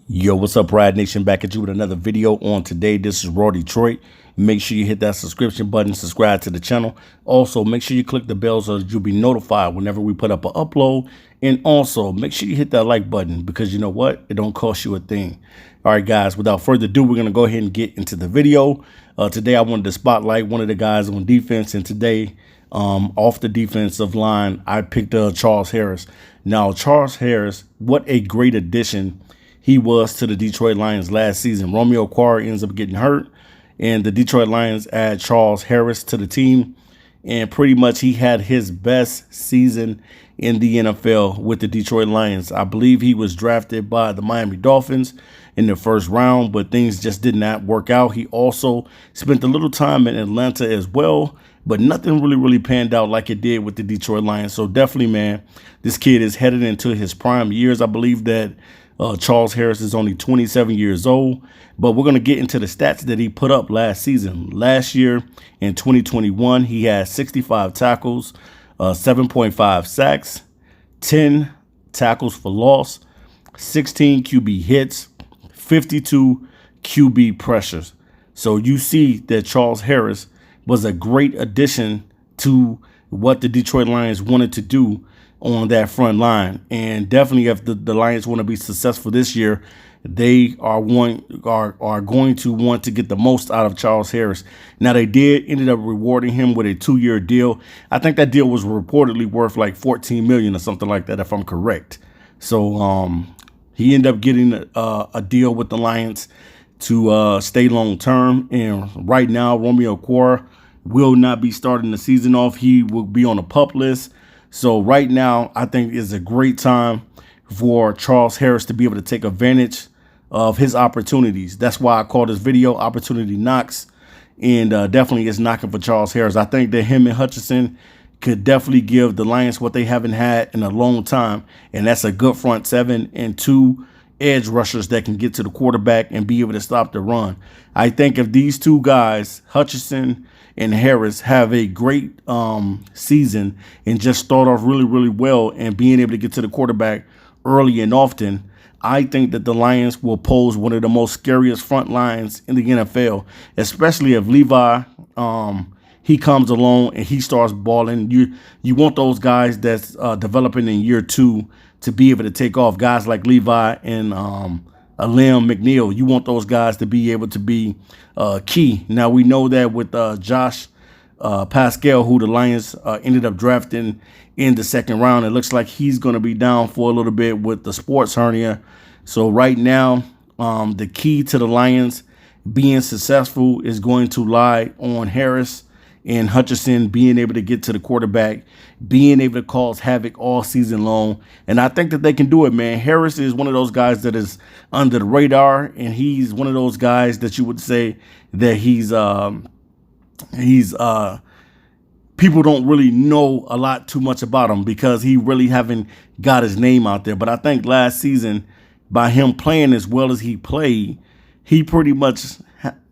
Yo, what's up, Rad Nation? Back at you with another video on today. This is Raw Detroit. Make sure you hit that subscription button, subscribe to the channel. Also, make sure you click the bell so that you'll be notified whenever we put up an upload. And also, make sure you hit that like button because you know what? It don't cost you a thing. All right, guys, without further ado, we're going to go ahead and get into the video. Today, I wanted to spotlight one of the guys on defense. And today, off the defensive line, I picked Charles Harris. Now, Charles Harris, what a great addition he was to the Detroit Lions last season. Romeo Okwara ends up getting hurt, and the Detroit Lions add Charles Harris to the team. And pretty much he had his best season in the NFL with the Detroit Lions. I believe he was drafted by the Miami Dolphins in the first round, but things just did not work out. He also spent a little time in Atlanta as well, but nothing really panned out like it did with the Detroit Lions. So definitely, man, this kid is headed into his prime years. I believe that Charles Harris is only 27 years old, but we're going to get into the stats that he put up last season. Last year in 2021, he had 65 tackles, 7.5 sacks, 10 tackles for loss, 16 QB hits, 52 QB pressures. So you see that Charles Harris was a great addition to what the Detroit Lions wanted to do on that front line. And definitely if the Lions want to be successful this year, they are going to want to get the most out of Charles Harris. Now, they ended up rewarding him with a 2-year deal. I think that deal was reportedly worth like $14 million or something like that, if I'm correct. So he ended up getting a deal with the Lions to stay long term. And right now, Romeo Okwara will not be starting the season off. He will be on a PUP list. So right now, I think is a great time for Charles Harris to be able to take advantage of his opportunities. That's why I call this video Opportunity Knocks. And definitely is knocking for Charles Harris. I think that him and Hutchinson could definitely give the Lions what they haven't had in a long time. And that's a good front seven and 2 edge rushers that can get to the quarterback and be able to stop the run. I think if these two guys, Hutchinson and Harris, have a great season and just start off really well and being able to get to the quarterback early and often, I think that the Lions will pose one of the most scariest front lines in the NFL, especially if Levi he comes along and he starts balling. You want those guys that's developing in year 2 to be able to take off. Guys like Levi and Liam McNeil, you want those guys to be able to be key. Now, we know that with Josh Pascal, who the Lions ended up drafting in the 2nd round, it looks like he's going to be down for a little bit with the sports hernia. So right now, the key to the Lions being successful is going to lie on Harris and Hutchinson being able to get to the quarterback, being able to cause havoc all season long. And I think that they can do it, man. Harris is one of those guys that is under the radar, and he's one of those guys that you would say that he's people don't really know a lot too much about him because he really haven't got his name out there. But I think last season, by him playing as well as he played, he pretty much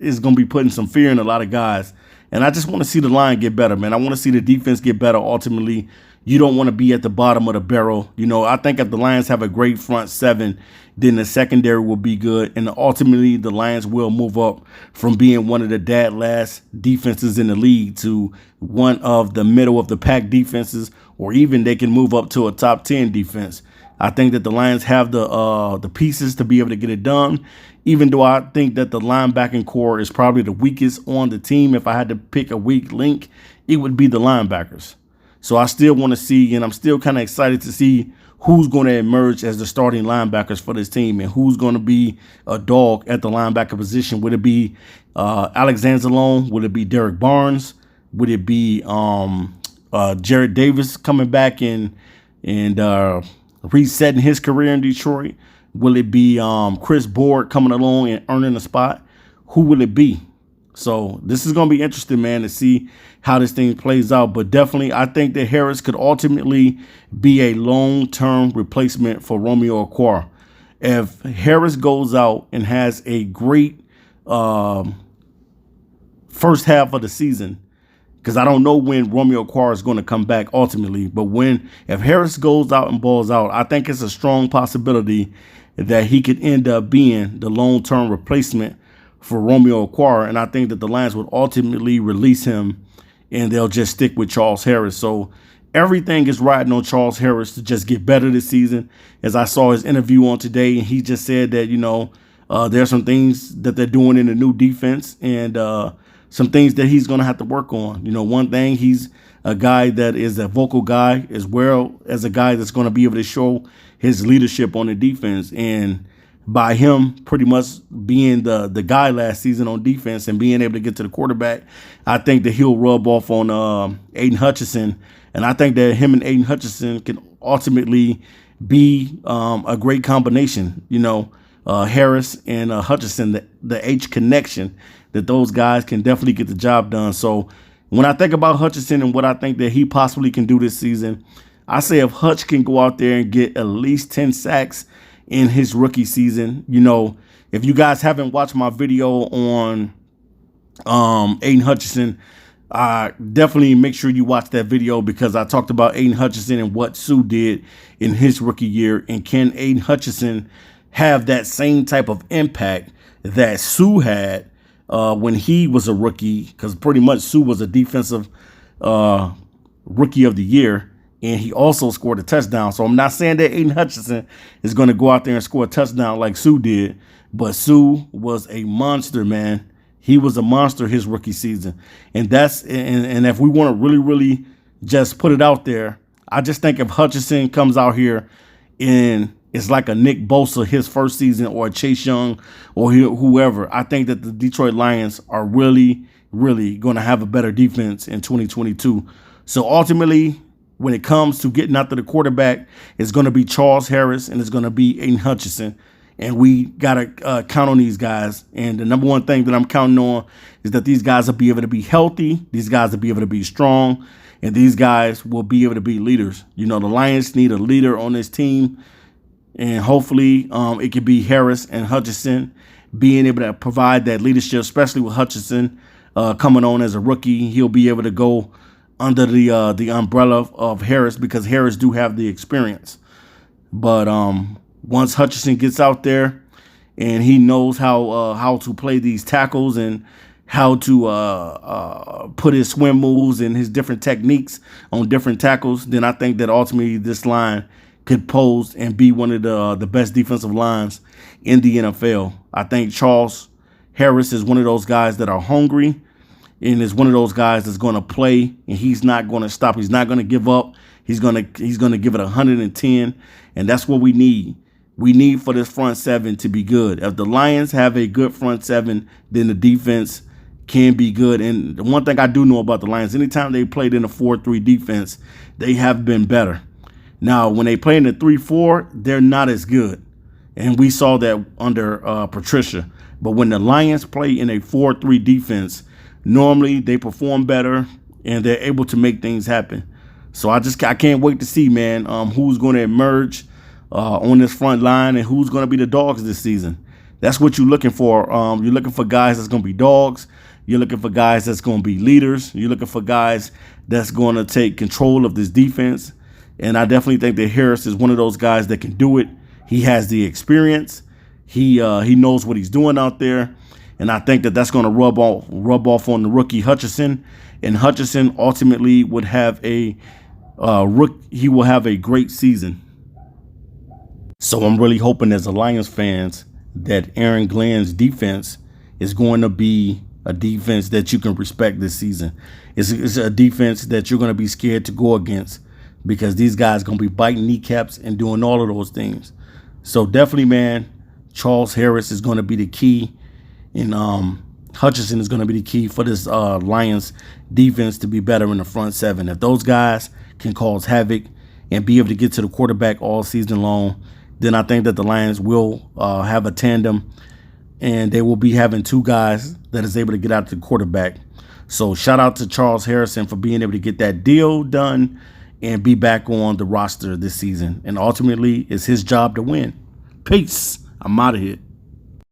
is going to be putting some fear in a lot of guys. And I just want to see the line get better, man. I want to see the defense get better. Ultimately, you don't want to be at the bottom of the barrel. You know, I think if the Lions have a great front seven, then the secondary will be good. And ultimately, the Lions will move up from being one of the dead last defenses in the league to one of the middle of the pack defenses, or even they can move up to a top 10 defense. I think that the Lions have the pieces to be able to get it done, even though I think that the linebacking core is probably the weakest on the team. If I had to pick a weak link, it would be the linebackers. So I still want to see, and I'm still kind of excited to see who's going to emerge as the starting linebackers for this team and who's going to be a dog at the linebacker position. Would it be Alex Anzalone? Would it be Derek Barnes? Would it be Jarrad Davis coming back and resetting his career in Detroit? Will it be Chris Board coming along and earning a spot? Who will it be? So this is going to be interesting, man, to see how this thing plays out. But definitely, I think that Harris could ultimately be a long-term replacement for Romeo Okwara. If Harris goes out and has a great first half of the season, because I don't know when Romeo Okwara is going to come back ultimately, but if Harris goes out and balls out, I think it's a strong possibility that he could end up being the long-term replacement for Romeo Okwara, and I think that the Lions would ultimately release him and they'll just stick with Charles Harris. So everything is riding on Charles Harris to just get better this season. As I saw his interview on today, and he just said that, there's some things that they're doing in the new defense and some things that he's going to have to work on. One thing, he's a guy that is a vocal guy as well as a guy that's going to be able to show his leadership on the defense. And by him pretty much being the guy last season on defense and being able to get to the quarterback, I think that he'll rub off on Aiden Hutchinson. And I think that him and Aiden Hutchinson can ultimately be a great combination. Harris and Hutchinson, the H connection, that those guys can definitely get the job done. So when I think about Hutchinson and what I think that he possibly can do this season, I say if Hutch can go out there and get at least 10 sacks in his rookie season. If you guys haven't watched my video on Aiden Hutchinson, definitely make sure you watch that video, because I talked about Aiden Hutchinson and what Suh did in his rookie year. And can Aiden Hutchinson have that same type of impact that Suh had when he was a rookie? Because pretty much Suh was a defensive rookie of the year, and he also scored a touchdown. So I'm not saying that Aiden Hutchinson is going to go out there and score a touchdown like Suh did, but Suh was a monster, man. He was a monster his rookie season. And if we want to really, really just put it out there, I just think if Hutchinson comes out here and it's like a Nick Bosa his first season, or a Chase Young, or whoever, I think that the Detroit Lions are really, really going to have a better defense in 2022. So ultimately, when it comes to getting after the quarterback, it's going to be Charles Harris and it's going to be Aiden Hutchinson. And we got to count on these guys. And the number one thing that I'm counting on is that these guys will be able to be healthy. These guys will be able to be strong. And these guys will be able to be leaders. The Lions need a leader on this team. And hopefully it could be Harris and Hutchinson being able to provide that leadership, especially with Hutchinson coming on as a rookie. He'll be able to go under the umbrella of Harris, because Harris do have the experience. But once Hutchinson gets out there and he knows how to play these tackles and how to put his swim moves and his different techniques on different tackles, then I think that ultimately this line could pose and be one of the best defensive lines in the NFL. I think Charles Harris is one of those guys that are hungry, and is one of those guys that's going to play, and he's not going to stop. He's not going to give up. He's going to give it 110, and that's what we need. We need for this front seven to be good. If the Lions have a good front seven, then the defense can be good. And the one thing I do know about the Lions, anytime they played in a 4-3 defense, they have been better. Now, when they play in the 3-4, they're not as good. And we saw that under Patricia. But when the Lions play in a 4-3 defense, normally they perform better and they're able to make things happen. So I can't wait to see, man, who's going to emerge on this front line and who's going to be the dogs this season. That's what you're looking for. You're looking for guys that's going to be dogs. You're looking for guys that's going to be leaders. You're looking for guys that's going to take control of this defense. And I definitely think that Harris is one of those guys that can do it. He has the experience. He knows what he's doing out there. And I think that that's going to rub off on the rookie Hutchinson. And Hutchinson ultimately would have he will have a great season. So I'm really hoping as a Lions fans that Aaron Glenn's defense is going to be a defense that you can respect this season. It's a defense that you're going to be scared to go against, because these guys are going to be biting kneecaps and doing all of those things. So definitely, man, Charles Harris is going to be the key, and Hutchinson is going to be the key for this Lions defense to be better in the front seven. If those guys can cause havoc and be able to get to the quarterback all season long, then I think that the Lions will have a tandem and they will be having two guys that is able to get out to the quarterback. So shout out to Charles Harrison for being able to get that deal done and be back on the roster this season. And ultimately, it's his job to win. Peace. I'm out of here.